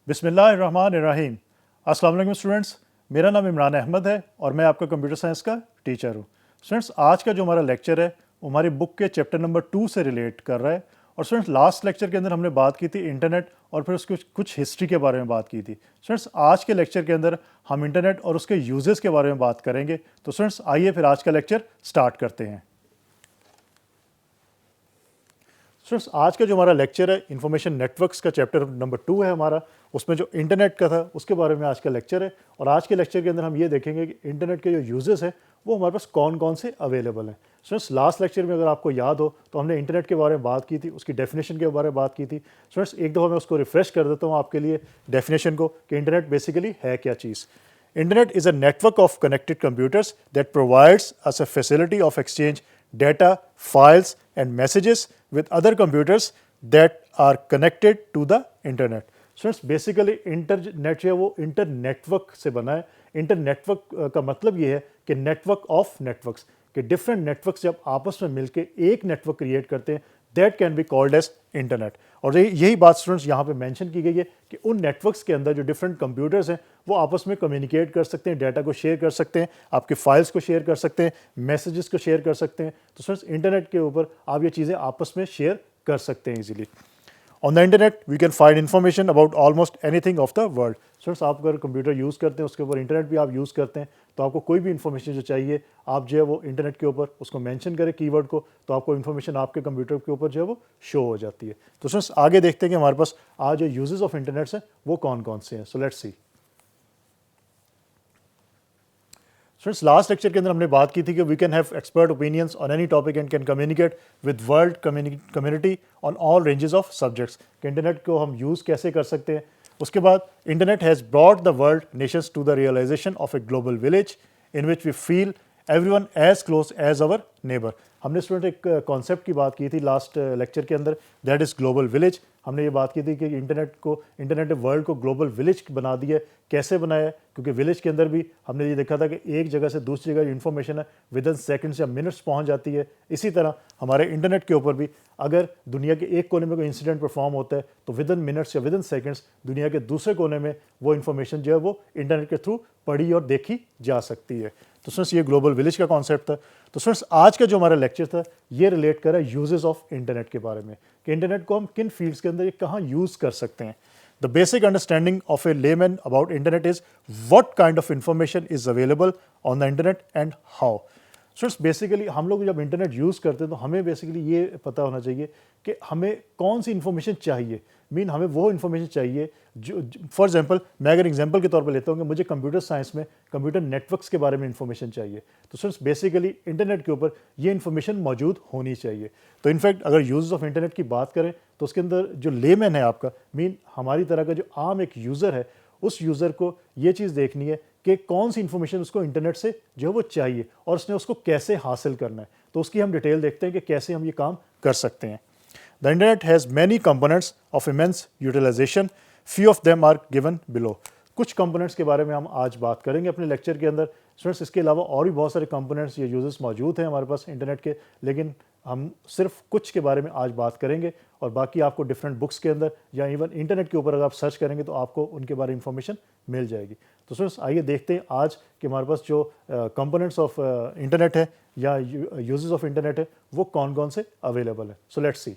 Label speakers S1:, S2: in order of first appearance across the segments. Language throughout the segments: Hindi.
S1: बिस्मिल्लाहिर्रहमानिर्रहीम। अस्सलाम वालेकुम स्टूडेंट्स, मेरा नाम इमरान अहमद है और मैं आपका कंप्यूटर साइंस का टीचर हूँ। स्टूडेंट्स, आज का जो हमारा लेक्चर है वो हमारी बुक के चैप्टर नंबर 2 से रिलेट कर रहा है। और स्टूडेंट्स, लास्ट लेक्चर के अंदर हमने बात की थी इंटरनेट और फिर उसकी कुछ हिस्ट्री के बारे में बात की थी। स्टूडेंट्स, आज के लेक्चर के अंदर हम इंटरनेट और उसके यूजेस के बारे में बात करेंगे। तो स्टूडेंट्स, आइए फिर आज का लेक्चर स्टार्ट करते हैं। स्टूडेंट्स, आज का जो हमारा लेक्चर है इंफॉर्मेशन नेटवर्क्स का चैप्टर नंबर 2 है हमारा। उसमें जो इंटरनेट का था उसके बारे में आज का लेक्चर है। और आज के लेक्चर के अंदर हम ये देखेंगे कि इंटरनेट के जो यूजेस हैं वो हमारे पास कौन कौन से अवेलेबल हैं। स्टूडेंट्स, लास्ट लेक्चर में अगर आपको याद हो तो हमने इंटरनेट के बारे में बात की थी, उसकी डेफिनेशन के बारे में बात की थी। स्टूडेंट्स, एक दफ़ा मैं उसको रिफ्रेश कर देता हूँ आपके लिए डेफिनेशन को कि इंटरनेट बेसिकली है क्या चीज़। Internet is a network of connected computers that provides us a facility of exchange data, files, and messages with other computers that are connected to the internet. Students, basically internet जो है वो इंटर नेटवर्क से बना है। इंटर नेटवर्क का मतलब ये है कि नेटवर्क ऑफ नेटवर्क्स, कि डिफरेंट नेटवर्क्स जब आपस में मिलकर एक नेटवर्क क्रिएट करते हैं, that can be called as internet. और यही बात स्टूडेंट्स यहाँ पे मेंशन की गई है कि उन नेटवर्क्स के अंदर जो डिफरेंट कंप्यूटर्स हैं वो आपस में कम्युनिकेट कर सकते हैं, डाटा को शेयर कर सकते हैं, आपके फाइल्स को शेयर कर सकते हैं, मैसेजेस को शेयर कर सकते हैं। तो स्टूडेंट्स, इंटरनेट के ऊपर आप ये चीज़ें आपस में शेयर कर सकते हैं easily. On the internet we can find information about almost anything of the world. Students, आप अगर कंप्यूटर यूज़ करते हैं उसके ऊपर इंटरनेट भी आप यूज़ करते हैं तो आपको कोई भी इन्फॉर्मेशन जो चाहिए आप जो है वो इंटरनेट के ऊपर उसको मेंशन करें कीवर्ड को, तो आपको इन्फॉर्मेशन आपके कंप्यूटर के ऊपर जो है वो शो हो जाती है। तो स्टूडेंट्स, आगे देखते हैं कि हमारे पास आज जो यूजेस ऑफ इंटरनेट हैं वो कौन कौन से हैं। So let's see. Friends, last lecture के अंदर हमने बात की थी कि we can have expert opinions on any topic and can communicate with world community on all ranges of subjects, कि इंटरनेट को हम यूज़ कैसे कर सकते हैं। उसके बाद internet has brought the world nations to the realisation of a global village in which we feel everyone as close as our neighbour. हमने स्टूडेंट एक कॉन्सेप्ट की बात की थी लास्ट लेक्चर के अंदर, दैट इज़ ग्लोबल विलेज। हमने ये बात की थी कि इंटरनेट ने वर्ल्ड को ग्लोबल विलेज बना दिया। कैसे बनाया? क्योंकि विलेज के अंदर भी हमने ये देखा था कि एक जगह से दूसरी जगह इन्फॉर्मेशन है विद इन सेकंड्स या मिनट्स पहुंच जाती है। इसी तरह हमारे इंटरनेट के ऊपर भी अगर दुनिया के एक कोने में कोई इंसिडेंट परफॉर्म होता है तो विद इन मिनट्स या विद इन सेकंड्स दुनिया के दूसरे कोने में वो इन्फॉर्मेशन जो है वो इंटरनेट के थ्रू पढ़ी और देखी जा सकती है। तो स्टूडेंट्स, ये ग्लोबल विलेज का कॉन्सेप्ट था। तो स्टूडेंट्स, आज का जो हमारा लेक्चर था ये रिलेट कर रहा है यूजेस ऑफ इंटरनेट के बारे में, कि इंटरनेट को हम किन फील्ड्स के अंदर ये कहाँ यूज़ कर सकते हैं। The basic understanding of A layman about internet is what kind of information is available on the internet and how. Students, basically हम लोग जब इंटरनेट यूज़ करते हैं तो हमें बेसिकली ये पता होना चाहिए कि हमें कौन सी इन्फॉर्मेशन चाहिए। हमें वो इन्फॉर्मेशन चाहिए जो फॉर एग्जांपल मैं अगर एग्जांपल के तौर पर लेता हूँ कि मुझे कंप्यूटर साइंस में कंप्यूटर नेटवर्क्स के बारे में इन्फॉर्मेशन चाहिए, तो स्टूडेंट्स बेसिकली इंटरनेट के ऊपर ये इन्फॉर्मेशन मौजूद होनी चाहिए। तो इनफैक्ट अगर यूज़ ऑफ इंटरनेट की बात करें तो उसके अंदर जो लेमैन है आपका हमारी तरह का जो आम एक यूज़र है, उस यूज़र को ये चीज़ देखनी है कि कौन सी इन्फॉर्मेशन उसको इंटरनेट से जो है वो चाहिए और उसने उसको कैसे हासिल करना है। तो उसकी हम डिटेल देखते हैं कि कैसे हम ये काम कर सकते हैं। The internet has many components of immense utilization. Few of them are given below. कुछ कंपोनेंट्स के बारे में हम आज बात करेंगे अपने लेक्चर के अंदर। स्टूडेंट्स, इसके अलावा और भी बहुत सारे कंपोनेंट्स या यूजेस मौजूद हैं हमारे पास इंटरनेट के, लेकिन हम सिर्फ कुछ के बारे में आज बात करेंगे और बाकी आपको डिफरेंट बुक्स के अंदर या इवन इंटरनेट के ऊपर अगर आप सर्च करेंगे तो आपको उनके बारे में इंफॉर्मेशन मिल जाएगी। तो स्टूडेंट्स, आइए देखते हैं आज कि हमारे पास जो कंपोनेंट्स ऑफ इंटरनेट है या यूजेस ऑफ इंटरनेट है वो कौन कौन से अवेलेबल है। सो लेट्स सी।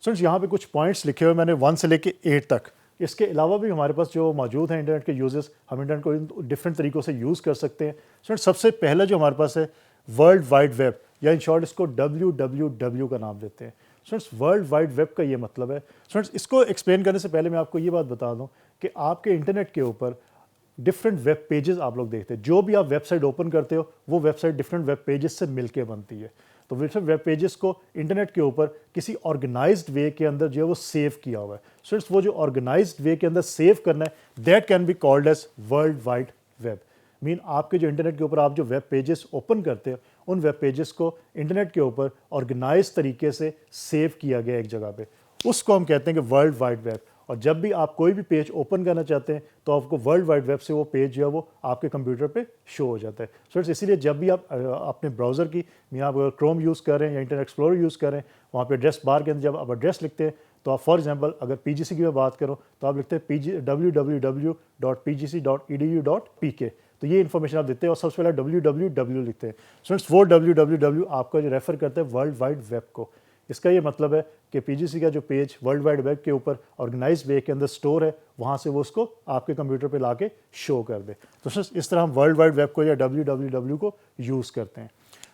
S1: स्टूडेंट्स, यहाँ पे कुछ पॉइंट्स लिखे हुए मैंने 1 से लेके 8 तक। इसके अलावा भी हमारे पास जो मौजूद हैं इंटरनेट के यूजेस, हम इंटरनेट को डिफरेंट तरीक़ों से यूज़ कर सकते हैं। स्टूडेंट्स, सबसे पहला जो हमारे पास है वर्ल्ड वाइड वेब, या इन शॉर्ट इसको WWW का नाम देते हैं। स्टूडेंट्स, वर्ल्ड वाइड वेब का ये मतलब है। स्टूडेंट्स, इसको एक्सप्लेन करने से पहले मैं आपको ये बात बता दूँ कि आपके इंटरनेट के ऊपर डिफरेंट वेब पेजेस आप लोग देखते हैं। जो भी आप वेबसाइट ओपन करते हो वो वेबसाइट डिफरेंट वेब पेजेस से मिलके बनती है। तो वेब पेजेस को इंटरनेट के ऊपर किसी ऑर्गेनाइज्ड वे के अंदर जो है वो सेव किया हुआ है। स्टूडेंट्स, वो जो ऑर्गेनाइज्ड वे के अंदर सेव करना है that can be called as world wide web. आपके जो इंटरनेट के ऊपर आप जो वेब पेजेस ओपन करते हो उन वेब पेजेस को इंटरनेट के ऊपर ऑर्गेनाइज तरीके से सेव किया गया एक जगह पे, उसको हम कहते हैं कि वर्ल्ड वाइड वेब। और जब भी आप कोई भी पेज ओपन करना चाहते हैं तो आपको वर्ल्ड वाइड वेब से वो पेज जो है वो आपके कंप्यूटर पे शो हो जाता है। स्टूडेंट्स, इसीलिए जब भी आप अपने ब्राउज़र की आप क्रोम यूज़ कर रहे हैं या इंटरनेट एक्सप्लोरर यूज़ कर रहे हैं, वहाँ पे एड्रेस बार के अंदर जब आप एड्रेस लिखते हैं तो आप फॉर एग्जांपल अगर पीजीसी की मैं बात करूं तो आप लिखते हैं www.pgc.edu.pk, तो ये इन्फॉर्मेशन आप देते हैं और सबसे पहले www लिखते हैं। स्टूडेंट्स वो www आपका जो रेफर करते हैं वर्ल्ड वाइड वेब को। इसका ये मतलब है कि पीजीसी का जो पेज वर्ल्ड वाइड वेब के ऊपर ऑर्गेनाइज वे के अंदर स्टोर है, वहाँ से वो उसको आपके कंप्यूटर पे लाके शो कर दे। तो स्टूडेंट्स इस तरह हम वर्ल्ड वाइड वेब को या www को यूज़ करते हैं।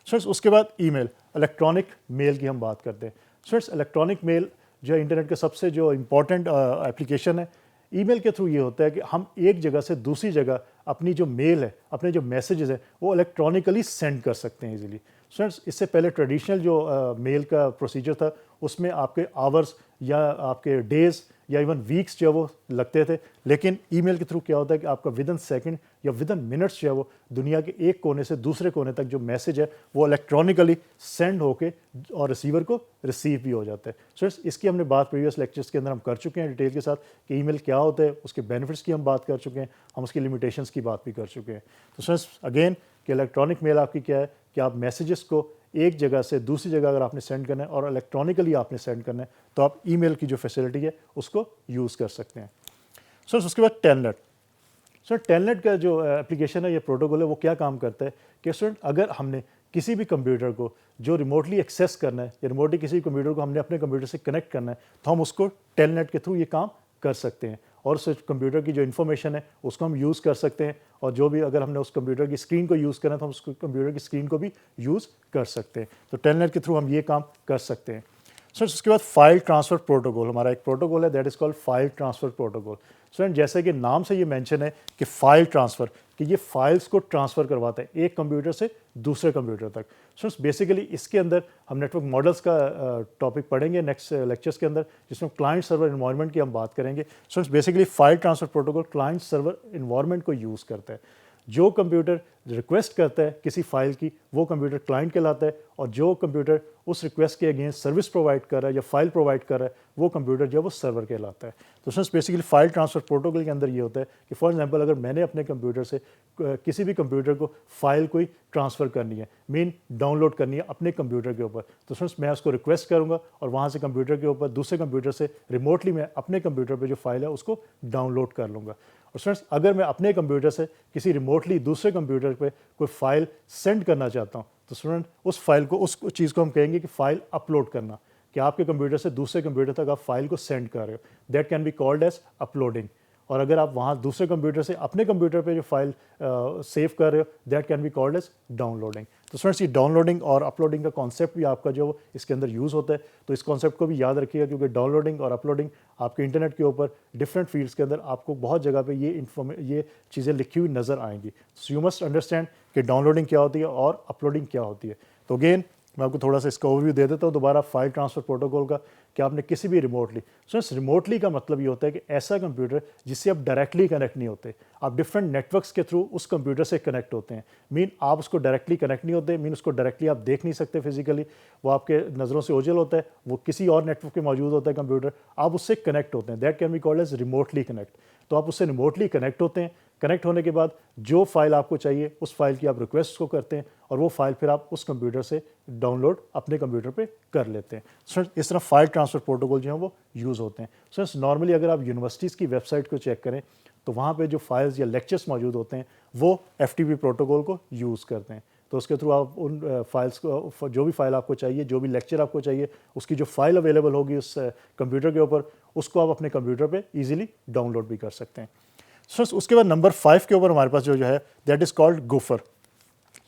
S1: स्टूडेंट्स उसके बाद ईमेल, इलेक्ट्रॉनिक मेल की हम बात करते हैं। स्टूडेंट्स इलेक्ट्रॉनिक मेल जो है इंटरनेट का सबसे जो इम्पॉर्टेंट एप्लीकेशन है। ईमेल के थ्रू ये होता है कि हम एक जगह से दूसरी जगह अपनी जो मेल है, अपने जो मैसेजेस है वो इलेक्ट्रॉनिकली सेंड कर सकते हैं इजीली। स्टूडेंट्स इससे पहले ट्रेडिशनल जो मेल का प्रोसीजर था उसमें आपके आवर्स या आपके डेज़ या इवन वीक्स जो है वो लगते थे, लेकिन ईमेल के थ्रू क्या होता है कि आपका विद इन सेकेंड या विद इन मिनट्स जो है वो दुनिया के एक कोने से दूसरे कोने तक जो मैसेज है वो इलेक्ट्रॉनिकली सेंड होके और रिसीवर को रिसीव भी हो जाता है। सो इसकी हमने बात प्रीवियस लेक्चर्स के अंदर हम कर चुके हैं डिटेल के साथ कि ईमेल क्या होता है, उसके बेनिफिट्स की हम बात कर चुके हैं, हम उसकी लिमिटेशंस की बात भी कर चुके हैं। तो स्टूडेंट्स अगेन कि इलेक्ट्रॉनिक मेल आपकी क्या है कि आप मैसेजेस को एक जगह से दूसरी जगह अगर आपने सेंड करना है और इलेक्ट्रॉनिकली आपने सेंड करना है तो आप ईमेल की जो फैसिलिटी है उसको यूज़ कर सकते हैं। सो उसके बाद टेलनेट। सो टेलनेट का जो एप्लीकेशन है, ये प्रोटोकॉल है, वो क्या काम करता है कि स्टूडेंट अगर हमने किसी भी कंप्यूटर को जो रिमोटली एक्सेस करना है या रिमोटली किसी कंप्यूटर को हमने अपने कंप्यूटर से कनेक्ट करना है तो हम उसको टेलनेट के थ्रू ये काम कर सकते हैं और उस कंप्यूटर की जो इन्फॉर्मेशन है उसको हम यूज़ कर सकते हैं और जो भी अगर हमने उस कंप्यूटर की स्क्रीन को यूज़ करना है तो हम उस कंप्यूटर की स्क्रीन को भी यूज़ कर सकते हैं। तो टेलनेट के थ्रू हम ये काम कर सकते हैं। सो उसके बाद फाइल ट्रांसफ़र प्रोटोकॉल, हमारा एक प्रोटोकॉल है that is called file transfer protocol. Student जैसे कि नाम से ये मेंशन है कि फ़ाइल ट्रांसफ़र, कि ये फाइल्स को ट्रांसफ़र करवाता है एक कंप्यूटर से दूसरे कंप्यूटर तक। सो बेसिकली इसके अंदर हम नेटवर्क मॉडल्स का टॉपिक पढ़ेंगे नेक्स्ट लेक्चर्स के अंदर, जिसमें क्लाइंट सर्वर इन्वायरमेंट की हम बात करेंगे। So basically file transfer protocol client server environment को यूज़ करता है। जो कंप्यूटर रिक्वेस्ट करता है किसी फाइल की वो कंप्यूटर क्लाइंट कहलाता है और जो कंप्यूटर उस रिक्वेस्ट के अगेंस्ट सर्विस प्रोवाइड कर रहा है या फाइल प्रोवाइड कर रहा है वो कंप्यूटर जो है वो सर्वर कहलाता है। तो उसमें बेसिकली फाइल ट्रांसफ़र प्रोटोकॉल के अंदर ये होता है कि फॉर एग्जांपल अगर मैंने अपने कंप्यूटर से किसी भी कंप्यूटर को फाइल कोई ट्रांसफ़र करनी है, मीन डाउनलोड करनी है अपने कंप्यूटर के ऊपर, तो उसमें मैं उसको रिक्वेस्ट करूँगा और वहाँ से कंप्यूटर के ऊपर दूसरे कंप्यूटर से रिमोटली मैं अपने कंप्यूटर पर जो फाइल है उसको डाउनलोड कर लूँगा। और स्टूडेंट्स अगर मैं अपने कंप्यूटर से किसी रिमोटली दूसरे कंप्यूटर पे कोई फाइल सेंड करना चाहता हूँ तो स्टूडेंट उस फाइल को, उस चीज़ को हम कहेंगे कि फाइल अपलोड करना, कि आपके कंप्यूटर से दूसरे कंप्यूटर तक आप फाइल को सेंड कर रहे हो, that can be called as uploading. और अगर आप वहाँ दूसरे कंप्यूटर से अपने कंप्यूटर पे जो फाइल सेव कर रहे हो that can be called as downloading. तो स्टूडेंट्स ये डाउनलोडिंग और अपलोडिंग का कॉन्सेप्ट भी आपका जो इसके अंदर यूज़ होता है, तो इस कॉन्सेप्ट को भी याद रखिएगा क्योंकि डाउनलोडिंग और अपलोडिंग आपके इंटरनेट के ऊपर डिफरेंट फील्ड्स के अंदर आपको बहुत जगह पे ये चीज़ें लिखी हुई नज़र आएंगी। सो यू मस्ट अंडरस्टैंड कि डाउनलोडिंग क्या होती है और अपलोडिंग क्या होती है। तो अगेन मैं आपको थोड़ा सा इसका ओवरव्यू दे देता हूँ दोबारा फाइल ट्रांसफ़र प्रोटोकॉल का, कि आपने किसी भी रिमोटली, सो इस रिमोटली का मतलब ये होता है कि ऐसा कंप्यूटर जिससे आप डायरेक्टली कनेक्ट नहीं होते, आप डिफरेंट नेटवर्क्स के थ्रू उस कंप्यूटर से कनेक्ट होते हैं। मीन आप उसको डायरेक्टली कनेक्ट नहीं होते, मीन उसको डायरेक्टली आप देख नहीं सकते फिजिकली, वो आपके नज़रों से ओझल होता है, वो किसी और नेटवर्क पे मौजूद होता है कंप्यूटर, आप उससे कनेक्ट होते हैं, that can be called as remotely connect. तो आप उससे रिमोटली कनेक्ट होते हैं, कनेक्ट होने के बाद जो फाइल आपको चाहिए उस फाइल की आप रिक्वेस्ट को करते हैं और वो फाइल फिर आप उस कंप्यूटर से डाउनलोड अपने कंप्यूटर पे कर लेते हैं। सो इस तरह फाइल ट्रांसफ़र प्रोटोकॉल जो है वो यूज़ होते हैं। सो नॉर्मली अगर आप यूनिवर्सिटीज़ की वेबसाइट को चेक करें तो वहाँ पे जो फाइल्स या लेक्चर्स मौजूद होते हैं वो FTP प्रोटोकॉल को यूज़ करते हैं। तो उसके थ्रू आप उन फाइल्स को, जो भी फाइल आपको चाहिए, जो भी लेक्चर आपको चाहिए, उसकी जो फाइल अवेलेबल होगी उस कंप्यूटर के ऊपर, उसको आप अपने कंप्यूटर पे इजीली डाउनलोड भी कर सकते हैं। सो उसके बाद नंबर 5 के ऊपर हमारे पास जो है that is called gopher.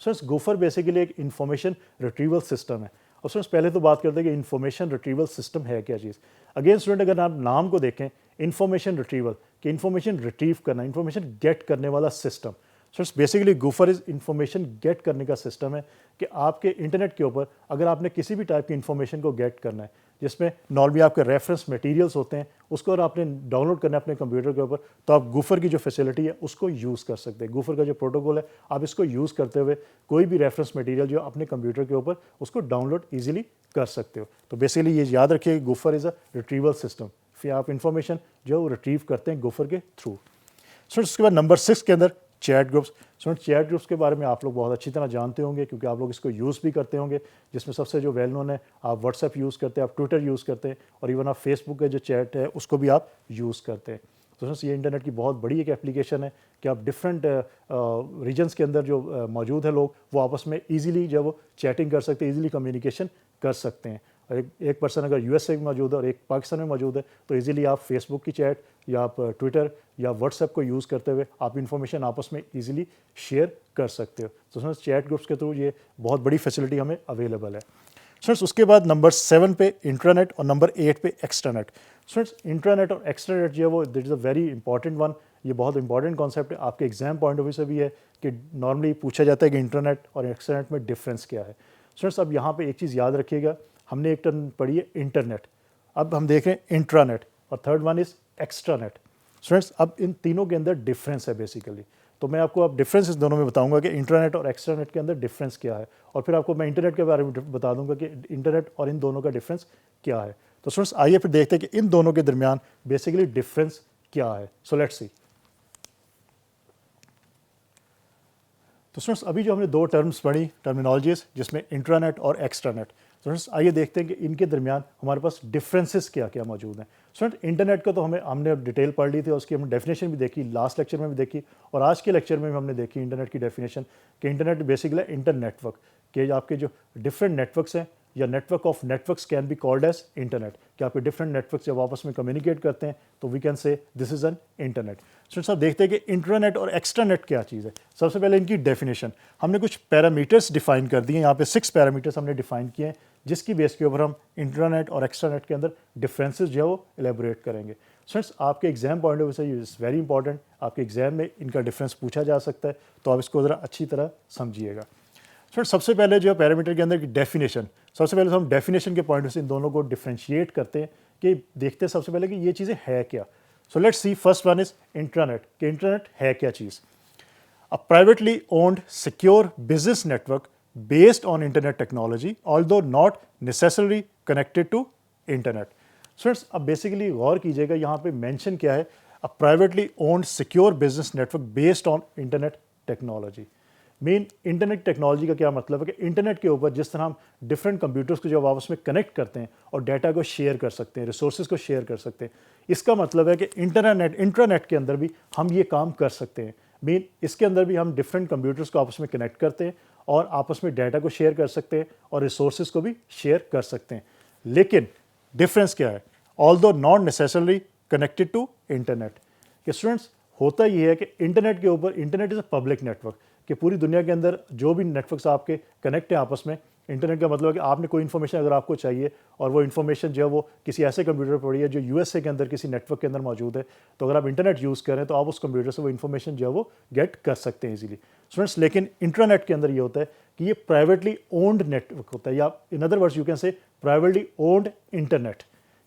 S1: So gopher basically एक इंफॉर्मेशन रिट्रीवल सिस्टम है। और सो पहले तो बात करते हैं कि इंफॉर्मेशन रिट्रीवल सिस्टम है क्या चीज़। अगेन स्टूडेंट अगर आप नाम को देखें, इंफॉर्मेशन रिट्रीवल, कि इंफॉर्मेशन रिट्रीव करना, इंफॉर्मेशन गेट करने वाला सिस्टम। So basically gopher is information get करने का सिस्टम है कि आपके इंटरनेट के ऊपर अगर आपने किसी भी टाइप की इंफॉर्मेशन को गेट करना है, जिसमें नॉर्मली आपके रेफरेंस मटेरियल्स होते हैं, उसको अगर आपने डाउनलोड करना है अपने कंप्यूटर के ऊपर, तो आप गुफर की जो फैसिलिटी है उसको यूज़ कर सकते हैं। गुफर का जो प्रोटोकॉल है आप इसको यूज़ करते हुए कोई भी रेफरेंस मटेरियल जो अपने कंप्यूटर के ऊपर उसको डाउनलोड ईजिली कर सकते हो। तो बेसिकली ये याद रखिए गुफर इज़ अ रिट्रीवल सिस्टम, फिर आप इंफॉर्मेशन जो है वो रिट्रीव करते हैं गुफर के थ्रू। सो उसके बाद नंबर 6 के अंदर chat groups. Students, chat groups के बारे में आप लोग बहुत अच्छी तरह जानते होंगे क्योंकि आप लोग इसको यूज़ भी करते होंगे, जिसमें सबसे जो वेल नोन है, आप व्हाट्सएप यूज़ करते हैं, आप ट्विटर यूज़ करते हैं और इवन आप फेसबुक का जो चैट है उसको भी आप यूज़ करते हैं। तो फ्रेंड्स, ये इंटरनेट की बहुत बड़ी एक एप्लीकेशन है कि आप डिफरेंट रीजन्स के अंदर जो मौजूद है लोग, वो आपस में ईजिली जो वो चैटिंग कर सकते हैं, ईजिली कम्युनिकेशन कर सकते हैं। और एक पर्सन अगर यूएसए में मौजूद है और एक पाकिस्तान में मौजूद है तो इजीली आप फेसबुक की चैट या आप ट्विटर या व्हाट्सएप को यूज़ करते हुए आप इंफॉर्मेशन आपस में इजीली शेयर कर सकते हो। तो फ्रेंड्स, चैट ग्रुप्स के थ्रू ये बहुत बड़ी फैसिलिटी हमें अवेलेबल है। स्टूडेंट्स, उसके बाद नंबर 7 पे इंट्रानेट और नंबर 8 पे एक्स्ट्रानेट। स्टूडेंट्स, इंट्रानेट और एक्स्ट्रानेट जो है वो that is a very important one. ये बहुत इंपॉर्टेंट कॉन्सेप्ट है, आपके एग्जाम पॉइंट ऑफ व्यू से भी है कि नॉर्मली पूछा जाता है कि इंटरनेट और एक्स्ट्रानेट में डिफरेंस क्या है। स्टूडेंट्स, अब यहाँ पे एक चीज़ याद रखिएगा, हमने एक टर्म पढ़ी है इंटरनेट, अब हम देख रहे हैं इंट्रानेट और third one is extranet. Students, अब इन तीनों के अंदर डिफरेंस है बेसिकली, तो मैं आपको अब डिफरेंस इस दोनों में बताऊंगा कि इंटरनेट और एक्स्ट्रानेट के अंदर डिफरेंस क्या है, और फिर आपको मैं इंटरनेट के बारे में बता दूंगा कि इंटरनेट और इन दोनों का डिफरेंस क्या है। तो स्टूडेंट्स, आइए फिर देखते हैं कि इन दोनों के दरमियान बेसिकली डिफरेंस क्या है। सो लेट्स सी। तो स्टूडेंट्स, अभी जो हमने दो टर्म्स पढ़ी, टर्मिनोलॉजीज, जिसमें इंट्रानेट और एक्स्ट्रानेट, स्टूडेंट्स आइए देखते हैं कि इनके दरमियान हमारे पास डिफरेंसेस क्या क्या मौजूद हैं। स्टूडेंट, इंटरनेट का तो हमने डिटेल पढ़ ली थी और उसकी हमने डेफिनेशन भी देखी, लास्ट लेक्चर में भी देखी और आज के लेक्चर में भी हमने देखी इंटरनेट की डेफिनेशन कि इंटरनेट बेसिकली इंटर नेटवर्क, कि आपके जो डिफरेंट नेटवर्क्स हैं या network of networks can be called as internet, कि आपके डिफरेंट नेटवर्क्स जब आपस में कम्युनिकेट करते हैं तो we can say this is an internet. Students, अब देखते हैं कि इंटरनेट और एक्स्ट्रानेट क्या चीज़ है। सबसे पहले इनकी डेफिनेशन, हमने कुछ पैरामीटर्स डिफाइन कर दिए, यहाँ पे 6 पैरामीटर्स हमने डिफाइन किए हैं जिसकी बेस के ऊपर हम इंटरनेट और एक्स्ट्रानेट के अंदर डिफरेंसेस जो है वो एलेबोरेट करेंगे। स्टूडेंट्स, आपके एग्जाम पॉइंट ऑफ व्यू से इज़ वेरी इंपॉर्टेंट, आपके एग्जाम में इनका डिफरेंस पूछा जा सकता है, तो आप इसको ज़रा अच्छी तरह समझिएगा। स्टूडेंट्स, सबसे पहले जो है पैरामीटर के अंदर की डेफिनेशन, सबसे पहले तो हम डेफिनेशन के पॉइंट से इन दोनों को डिफ्रेंशिएट करते हैं कि देखते हैं सबसे पहले कि ये चीज़ें है क्या। So let's see, first one is intranet, कि इंटरनेट है क्या चीज़। A privately owned secure business network based on internet technology, although not necessarily connected to internet. Students, अब बेसिकली गौर कीजिएगा यहाँ पे मेंशन क्या है, a privately owned secure business network based on internet technology. Main internet technology का क्या मतलब है कि इंटरनेट के ऊपर जिस तरह हम डिफरेंट कंप्यूटर्स को जब आपस में कनेक्ट करते हैं और डाटा को शेयर कर सकते हैं, रिसोर्सेज को शेयर कर सकते हैं, इसका मतलब है कि इंटरनेट के अंदर भी हम ये काम कर सकते हैं। मेन इसके अंदर भी हम डिफरेंट कंप्यूटर्स को आपस में कनेक्ट करते हैं और आपस में डाटा को शेयर कर सकते हैं और रिसोर्सेज को भी शेयर कर सकते हैं। लेकिन डिफरेंस क्या है, although not necessarily connected to internet, कि स्टूडेंट्स होता ये है कि इंटरनेट के ऊपर, internet is a public network, कि पूरी दुनिया के अंदर जो भी नेटवर्क्स आपके कनेक्ट हैं आपस में, इंटरनेट का मतलब है कि आपने कोई इन्फॉर्मेशन अगर आपको चाहिए और वो इन्फॉर्मेशन जो है वो किसी ऐसे कंप्यूटर पर पड़ी है जो यूएसए के अंदर किसी नेटवर्क के अंदर मौजूद है, तो अगर आप इंटरनेट यूज़ करें तो आप उस कंप्यूटर से वो इन्फॉर्मेशन जो है वो गेट कर सकते हैं इजीली। स्टूडेंट्स, लेकिन इंटरनेट के अंदर ये होता है कि ये प्राइवेटली ओन्ड नेटवर्क होता है, या in other words you can say privately owned internet,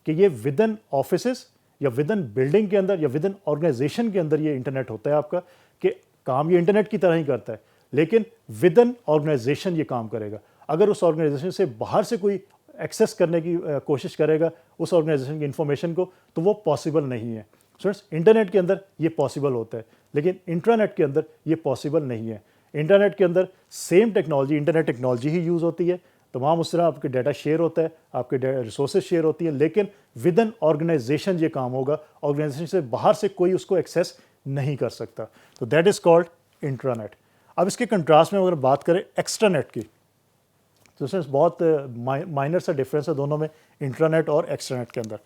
S1: कि ये विद इन ऑफिसेस या विद इन बिल्डिंग के अंदर या विद इन ऑर्गेनाइजेशन के अंदर ये इंटरनेट होता है आपका, कि काम ये इंटरनेट की तरह ही करता है लेकिन विद इन ऑर्गेनाइजेशन ये काम करेगा। अगर उस ऑर्गेनाइजेशन से बाहर से कोई एक्सेस करने की कोशिश करेगा उस ऑर्गेनाइजेशन की इंफॉर्मेशन को, तो वो पॉसिबल नहीं है। स्टूडेंट्स, इंटरनेट के अंदर ये पॉसिबल होता है लेकिन इंट्रानेट के अंदर ये पॉसिबल नहीं है। इंटरनेट के अंदर सेम टेक्नोलॉजी, इंटरनेट टेक्नोलॉजी ही यूज़ होती है, तमाम उस तरह आपके डाटा शेयर होता है, आपके रिसोर्सेज शेयर होती है, लेकिन विद इन ऑर्गेनाइजेशन ये काम होगा, ऑर्गेनाइजेशन से बाहर से कोई उसको एक्सेस नहीं कर सकता। तो दैट इज़ कॉल्ड इंट्रानेट। अब इसके कंट्रास्ट में अगर बात करें एक्स्ट्रानेट की, तो इसमें बहुत माइनर सा डिफरेंस है दोनों में, इंट्रानेट और एक्स्ट्रानेट के अंदर।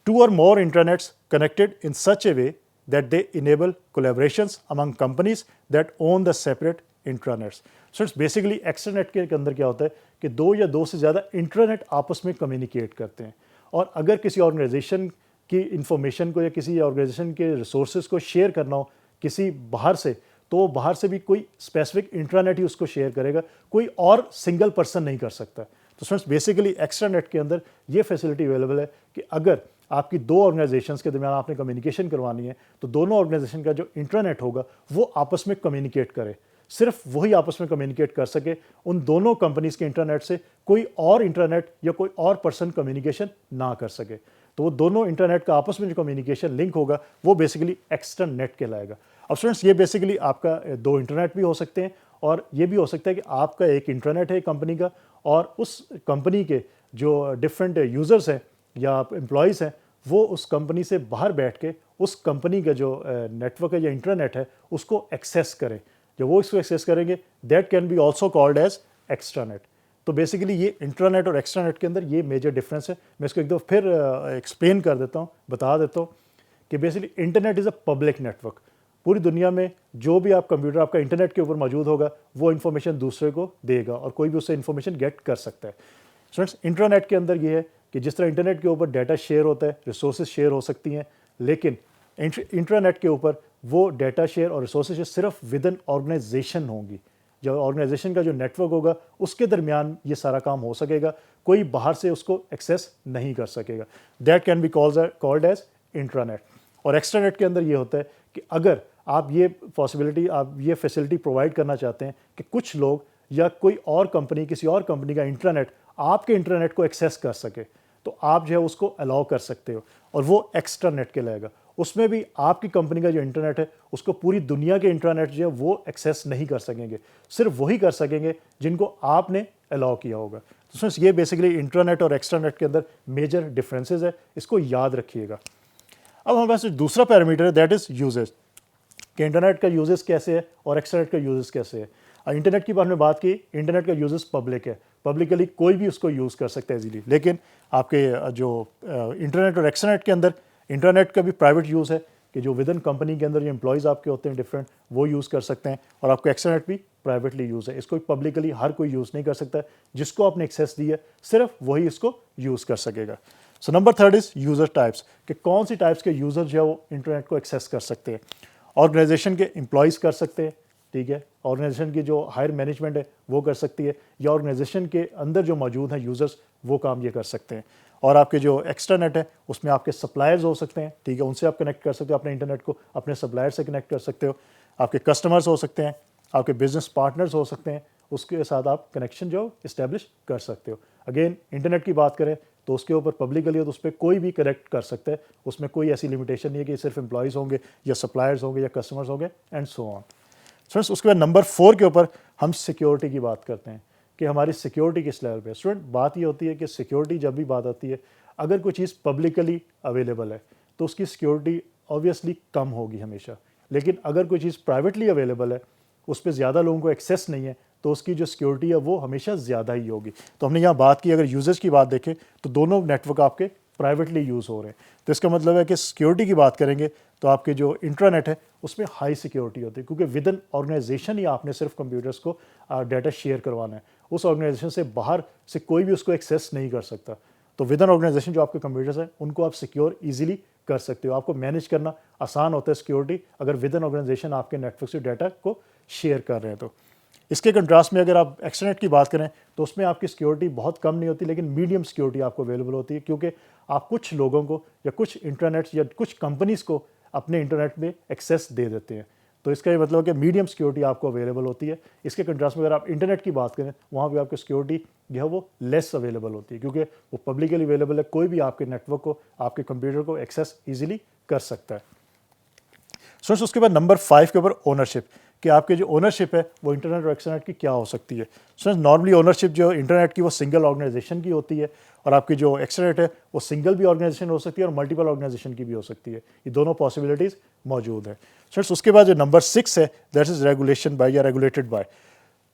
S1: Two or more internets connected in such a way that they enable collaborations among companies that own the separate intranets. So it's basically extranet के अंदर क्या होता है कि दो या दो से ज़्यादा इंटरनेट आपस में कम्युनिकेट करते हैं, और अगर किसी ऑर्गेनाइजेशन की इंफॉर्मेशन को या किसी ऑर्गेनाइजेशन के रिसोर्सेज को शेयर करना हो किसी बाहर से, तो बाहर से भी कोई स्पेसिफिक इंट्रानेट ही उसको शेयर करेगा, कोई और सिंगल पर्सन नहीं कर सकता। तो फ्रेंड्स, बेसिकली एक्स्ट्रानेट के अंदर ये फैसिलिटी अवेलेबल है कि अगर आपकी दो ऑर्गेनाइजेशंस के दरमियान आपने कम्युनिकेशन करवानी है तो दोनों ऑर्गेनाइजेशन का जो इंट्रानेट होगा वो आपस में कम्युनिकेट करे, सिर्फ वही आपस में कम्युनिकेट कर सके, उन दोनों कंपनीज के इंटरनेट से कोई और इंटरनेट या कोई और पर्सन कम्युनिकेशन ना कर सके। तो वो दोनों इंटरनेट का आपस में जो कम्युनिकेशन लिंक होगा वो बेसिकली एक्सटर्नेट कहलाएगा। अब स्टूडेंट्स ये बेसिकली आपका दो इंटरनेट भी हो सकते हैं, और ये भी हो सकता है कि आपका एक इंटरनेट है कंपनी का, और उस कंपनी के जो डिफरेंट यूज़र्स हैं या एम्प्लॉयज़ हैं वो उस कंपनी से बाहर बैठ के उस कंपनी का जो नेटवर्क है या इंटरनेट है उसको एक्सेस करें। जब वो इसको एक्सेस करेंगे that can be also called as extranet. तो बेसिकली ये इंट्रानेट और एक्स्ट्रानेट के अंदर ये मेजर डिफरेंस है। मैं इसको एक दो फिर एक्सप्लेन कर देता हूँ, बता देता हूँ कि basically internet is a public network. पूरी दुनिया में जो भी आप कंप्यूटर आपका इंटरनेट के ऊपर मौजूद होगा वो इन्फॉर्मेशन दूसरे को देगा और कोई भी उससे इन्फॉर्मेशन गेट कर सकता है। स्टूडेंट्स इंटरनेट के अंदर ये है कि जिस तरह इंटरनेट के ऊपर डाटा शेयर होता है, रिसोर्सेज शेयर हो सकती हैं, लेकिन इंटरनेट के ऊपर वो डाटा शेयर और रिसोर्सेज सिर्फ विद इन ऑर्गेनाइजेशन होंगी। जो ऑर्गेनाइजेशन का जो नेटवर्क होगा उसके दरमियान ये सारा काम हो सकेगा, कोई बाहर से उसको एक्सेस नहीं कर सकेगा। That can be called as intranet. और एक्स्ट्रानेट के अंदर ये होता है कि अगर आप ये पॉसिबिलिटी, आप ये फैसिलिटी प्रोवाइड करना चाहते हैं कि कुछ लोग या कोई और कंपनी किसी और कंपनी का इंटरनेट आपके इंटरनेट को एक्सेस कर सके, तो आप जो है उसको अलाउ कर सकते हो और वो एक्स्ट्रानेट कहलाएगा। उसमें भी आपकी कंपनी का जो इंटरनेट है उसको पूरी दुनिया के इंटरनेट जो है वो एक्सेस नहीं कर सकेंगे, सिर्फ वही कर सकेंगे जिनको आपने अलाउ किया होगा। तो फ्रेंड्स ये बेसिकली इंटरनेट और एक्स्ट्रानेट के अंदर मेजर डिफरेंसेस है, इसको याद रखिएगा। अब हमारे पास दूसरा पैरामीटर है दैट इज़ यूजेज, कि इंटरनेट का यूजेस कैसे है और एक्स्ट्रानेट का यूजेस कैसे है। इंटरनेट की बारे में बात की, इंटरनेट का यूजेस पब्लिक है, पब्लिकली कोई भी उसको यूज़ कर सकता है इजीली। लेकिन आपके जो इंटरनेट और एक्स्ट्रानेट के अंदर इंटरनेट का भी प्राइवेट यूज़ है कि जो विद इन कंपनी के अंदर जो एम्प्लॉयज़ आपके होते हैं डिफरेंट, वो यूज़ कर सकते हैं, और आपका एक्स्ट्रानेट भी प्राइवेटली यूज़ है। इसको पब्लिकली हर कोई यूज़ नहीं कर सकता, जिसको आपने एक्सेस दी है सिर्फ वही इसको यूज़ कर सकेगा। So number third is user types, कि कौन सी टाइप्स के यूज़र जो है वो इंटरनेट को एक्सेस कर सकते हैं। ऑर्गेनाइजेशन के एम्प्लॉयज़ कर सकते हैं, ठीक है, ऑर्गेनाइजेशन की जो हायर मैनेजमेंट है वो कर सकती है, या ऑर्गेनाइजेशन के अंदर जो मौजूद हैं यूज़र्स वो काम ये कर सकते हैं। और आपके जो एक्स्ट्रानेट है उसमें आपके सप्लायर्स हो सकते हैं, ठीक है, उनसे आप कनेक्ट कर सकते हो अपने इंटरनेट को, अपने सप्लायर से कनेक्ट कर सकते हो। आपके कस्टमर्स हो सकते हैं, आपके बिजनेस पार्टनर्स हो सकते हैं, उसके साथ आप कनेक्शन जो इस्टेब्लिश कर सकते हो। अगेन इंटरनेट की बात करें तो उसके ऊपर पब्लिकली हो तो उस पर कोई भी कनेक्ट कर सकता है, उसमें कोई ऐसी लिमिटेशन नहीं है कि सिर्फ एम्प्लॉयज़ होंगे या सप्लायर्स होंगे या कस्टमर्स होंगे एंड सो ऑन। स्टूडेंट्स उसके बाद नंबर 4 के ऊपर हम सिक्योरिटी की बात करते हैं कि हमारी सिक्योरिटी किस लेवल पे। स्टूडेंट बात ये होती है कि सिक्योरिटी जब भी बात आती है, अगर कोई चीज़ पब्लिकली अवेलेबल है तो उसकी सिक्योरिटी ऑब्वियसली कम होगी हमेशा, लेकिन अगर कोई चीज़ प्राइवेटली अवेलेबल है, उस पर ज़्यादा लोगों को एक्सेस नहीं है, तो उसकी जो सिक्योरिटी है वो हमेशा ज़्यादा ही होगी। तो हमने यहाँ बात की, अगर यूजर्स की बात देखें तो दोनों नेटवर्क आपके प्राइवेटली यूज़ हो रहे हैं, तो इसका मतलब है कि सिक्योरिटी की बात करेंगे तो आपके जो इंटरनेट है उसमें हाई सिक्योरिटी होती है, क्योंकि विद इन ऑर्गेनाइजेशन ही आपने सिर्फ कंप्यूटर्स को डाटा शेयर करवाना है, उस ऑर्गेनाइजेशन से बाहर से कोई भी उसको एक्सेस नहीं कर सकता। तो विद इन ऑर्गेनाइजेशन जो आपके कंप्यूटर्स हैं उनको आप सिक्योर ईजिली कर सकते हो, आपको मैनेज करना आसान होता है सिक्योरिटी, अगर विद इन ऑर्गेनाइजेशन आपके नेटवर्क से डाटा को शेयर कर रहे हैं। तो इसके कंट्रास्ट में अगर आप एक्स्ट्रानेट की बात करें तो उसमें आपकी सिक्योरिटी बहुत कम नहीं होती, लेकिन मीडियम सिक्योरिटी आपको अवेलेबल होती है, क्योंकि आप कुछ लोगों को या कुछ इंटरनेट या कुछ कंपनीज़ को अपने इंटरनेट में एक्सेस दे देते हैं। तो इसका ये मतलब है कि मीडियम सिक्योरिटी आपको अवेलेबल होती है। इसके कंट्रास्ट में अगर आप इंटरनेट की बात करें वहाँ भी आपकी सिक्योरिटी जो है वो लेस अवेलेबल होती है, क्योंकि वो पब्लिकली अवेलेबल है, कोई भी आपके नेटवर्क को, आपके कंप्यूटर को एक्सेस ईजिली कर सकता है। सो उसके बाद नंबर 5 के ऊपर ओनरशिप, कि आपके जो ओनरशिप है वो इंटरनेट और एक्स्ट्रानेट की क्या हो सकती है। सो नॉर्मली ओनरशिप जो इंटरनेट की वो सिंगल ऑर्गेनाइजेशन की होती है, और आपकी जो एक्स्ट्रानेट है वो सिंगल भी ऑर्गेनाइजेशन हो सकती है और मल्टीपल ऑर्गेनाइजेशन की भी हो सकती है। ये दोनों पॉसिबिलिटीज़ मौजूद है। सो उसके बाद जो नंबर 6 है दैट इज़ रेगुलेशन बाय या regulated by.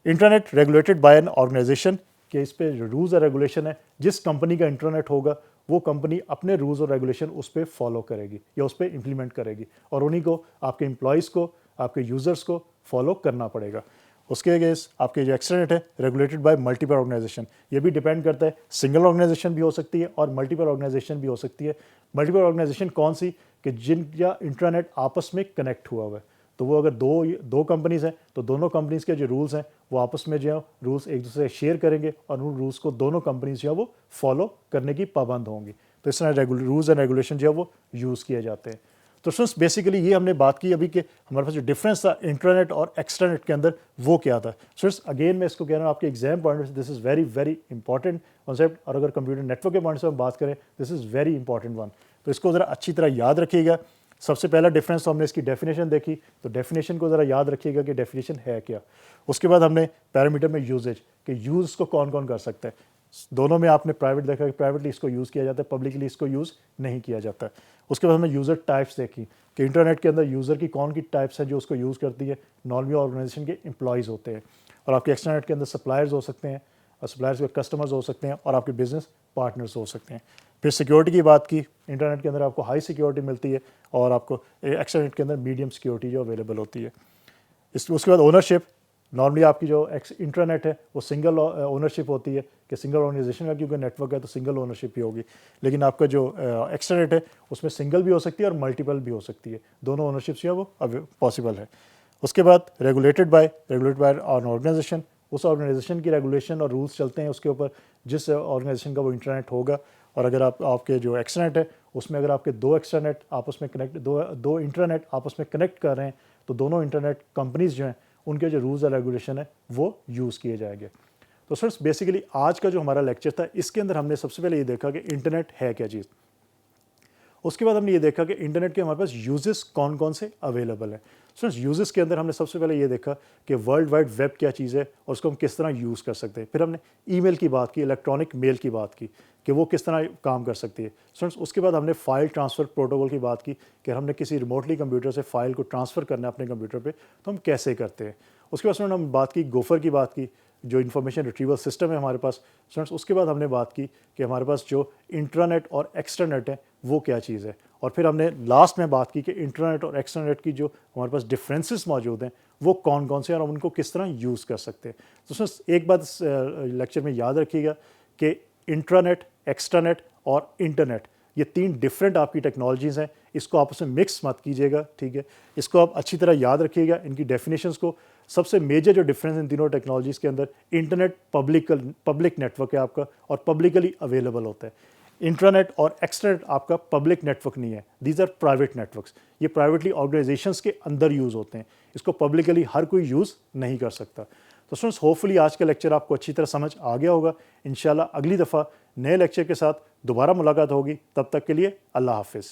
S1: Internet regulated by an organisation, कि इस पर जो रूल्स और रेगुलेशन है, जिस कंपनी का इंटरनेट होगा वो कंपनी अपने रूल्स और रेगुलेशन उस पर फॉलो करेगी या उस पर इम्प्लीमेंट करेगी, और उन्हीं को आपके एम्प्लॉयज़ को, आपके यूज़र्स को फॉलो करना पड़ेगा। उसके अगेंस्ट आपके जो एक्स्ट्रानेट है रेगुलेटेड बाय मल्टीपल ऑर्गेनाइजेशन, ये भी डिपेंड करता है, सिंगल ऑर्गेनाइजेशन भी हो सकती है और मल्टीपल ऑर्गेनाइजेशन भी हो सकती है। मल्टीपल ऑर्गेनाइजेशन कौन सी, कि जिनका इंटरनेट आपस में कनेक्ट हुआ हुआ है, तो वो अगर दो कंपनीज़ हैं तो दोनों कंपनीज़ के जो रूल्स हैं वो आपस में जो है रूल्स एक दूसरे से शेयर करेंगे, और उन रूल्स को दोनों कंपनीज जो है वो फॉलो करने की पाबंद होंगी। तो इस तरह रूल्स एंड रेगुलेशन जो है वो यूज़ किए जाते हैं। तो फ्रेंड्स बेसिकली ये हमने बात की अभी कि हमारे पास जो डिफरेंस था इंटरनेट और एक्स्ट्रानेट के अंदर वो क्या था। फ्रेंड्स अगेन मैं इसको कह रहा हूँ आपके एग्जाम पॉइंट से this is very very important concept, और अगर कंप्यूटर नेटवर्क के पॉइंट से हम बात करें this is very important one. तो इसको ज़रा अच्छी तरह याद रखिएगा। सबसे पहला डिफरेंस तो हमने इसकी डेफिनेशन देखी, तो डेफिनेशन को ज़रा याद रखिएगा कि डेफिनेशन है क्या। उसके बाद हमने पैरामीटर में यूजेज कि यूज़ को कौन कौन कर सकता है। दोनों में आपने प्राइवेट देखा कि प्राइवेटली इसको यूज़ किया जाता है, पब्लिकली इसको यूज़ नहीं किया जाता है। उसके बाद हमने यूज़र टाइप्स देखी कि इंटरनेट के अंदर यूज़र की कौन की टाइप्स हैं जो उसको यूज़ करती है। नॉर्मली ऑर्गेनाइजेशन के एम्प्लॉयज़ होते हैं, और आपके एक्सटर्नेट के अंदर सप्लायर्स हो सकते हैं, और सप्लायर्स के कस्टमर्स हो सकते हैं, और आपके बिजनेस पार्टनर्स हो सकते हैं। फिर सिक्योरिटी की बात की, इंटरनेट के अंदर आपको हाई सिक्योरिटी मिलती है, और आपको एक्सटर्नेट के अंदर मीडियम सिक्योरिटी जो अवेलेबल होती है। उसके बाद ओनरशिप, नॉर्मली आपकी जो इंटरनेट है वो सिंगल ओनरशिप होती है कि सिंगल ऑर्गेनाइजेशन का, क्योंकि नेटवर्क है तो सिंगल ओनरशिप ही होगी। लेकिन आपका जो एक्सटरनेट है उसमें सिंगल भी हो सकती है और मल्टीपल भी हो सकती है, दोनों ओनरशिप्स जो है वो अब पॉसिबल है। उसके बाद रेगुलेटेड बाय ऑन ऑर्गेनाइजेशन, उस ऑर्गेनाइजेशन की रेगुलेशन और रूल्स चलते हैं उसके ऊपर जिस ऑर्गेनाइजेशन का वो इंटरनेट होगा। और अगर आपके जो एक्सटरनेट है उसमें अगर आपके दो एक्सटरनेट आपस में कनेक्ट दो इंटरनेट आपस में कनेक्ट कर रहे हैं, तो दोनों इंटरनेट कंपनीज जो हैं उनके जो रूल्स और रेगुलेशन है वो यूज़ किए जाएंगे। तो फ्रेंड्स बेसिकली आज का जो हमारा लेक्चर था इसके अंदर हमने सबसे पहले ये देखा कि इंटरनेट है क्या चीज़। उसके बाद हमने ये देखा कि इंटरनेट के हमारे पास यूजेस कौन कौन से अवेलेबल हैं। फ्रेंड्स यूजेस के अंदर हमने सबसे पहले ये देखा कि वर्ल्ड वाइड वेब क्या चीज़ है और उसको हम किस तरह यूज़ कर सकते हैं। फिर हमने ईमेल की बात की, इलेक्ट्रॉनिक मेल की बात की कि वो किस तरह काम कर सकती है। फ्रेंड्स उसके बाद हमने फाइल ट्रांसफ़र प्रोटोकॉल की बात की कि हमने किसी रिमोटली कंप्यूटर से फाइल को ट्रांसफ़र करना है अपने कंप्यूटर पर, तो हम कैसे करते हैं। उसके बाद हम बात की गोफर की बात की, जो इन्फॉर्मेशन रिट्रीवल सिस्टम है हमारे पास। फ्रेंड्स उसके बाद हमने बात की कि हमारे पास जो इंट्रानेट और एक्सट्रानेट है वो क्या चीज़ है। और फिर हमने लास्ट में बात की कि इंटरनेट और एक्सट्रानेट की जो हमारे पास डिफरेंसेस मौजूद हैं वो कौन कौन से हैं और हम उनको किस तरह यूज़ कर सकते हैं। तो फ्रेंड्स एक बात इस लेक्चर में याद रखिएगा कि इंट्रानेट, एक्सट्रानेट और इंटरनेट ये तीन डिफरेंट आपकी टेक्नोलॉजीज़ हैं, इसको आपस में मिक्स मत कीजिएगा, ठीक है। इसको आप अच्छी तरह याद रखिएगा, इनकी डेफिनेशंस को। सबसे मेजर जो डिफरेंस इन तीनों टेक्नोलॉजीज़ के अंदर, इंटरनेट पब्लिक नेटवर्क है आपका और पब्लिकली अवेलेबल होता है। इंट्रानेट और एक्सट्रानेट आपका पब्लिक नेटवर्क नहीं है, दीज आर प्राइवेट नेटवर्क्स। ये प्राइवेटली ऑर्गेनाइजेशंस के अंदर यूज़ होते हैं, इसको पब्लिकली हर कोई यूज़ नहीं कर सकता। तो फ्रेंड्स होपफुली आज का लेक्चर आपको अच्छी तरह समझ आ गया होगा। इंशाल्लाह अगली दफ़ा नए लेक्चर के साथ दोबारा मुलाकात होगी, तब तक के लिए अल्लाह हाफिज़।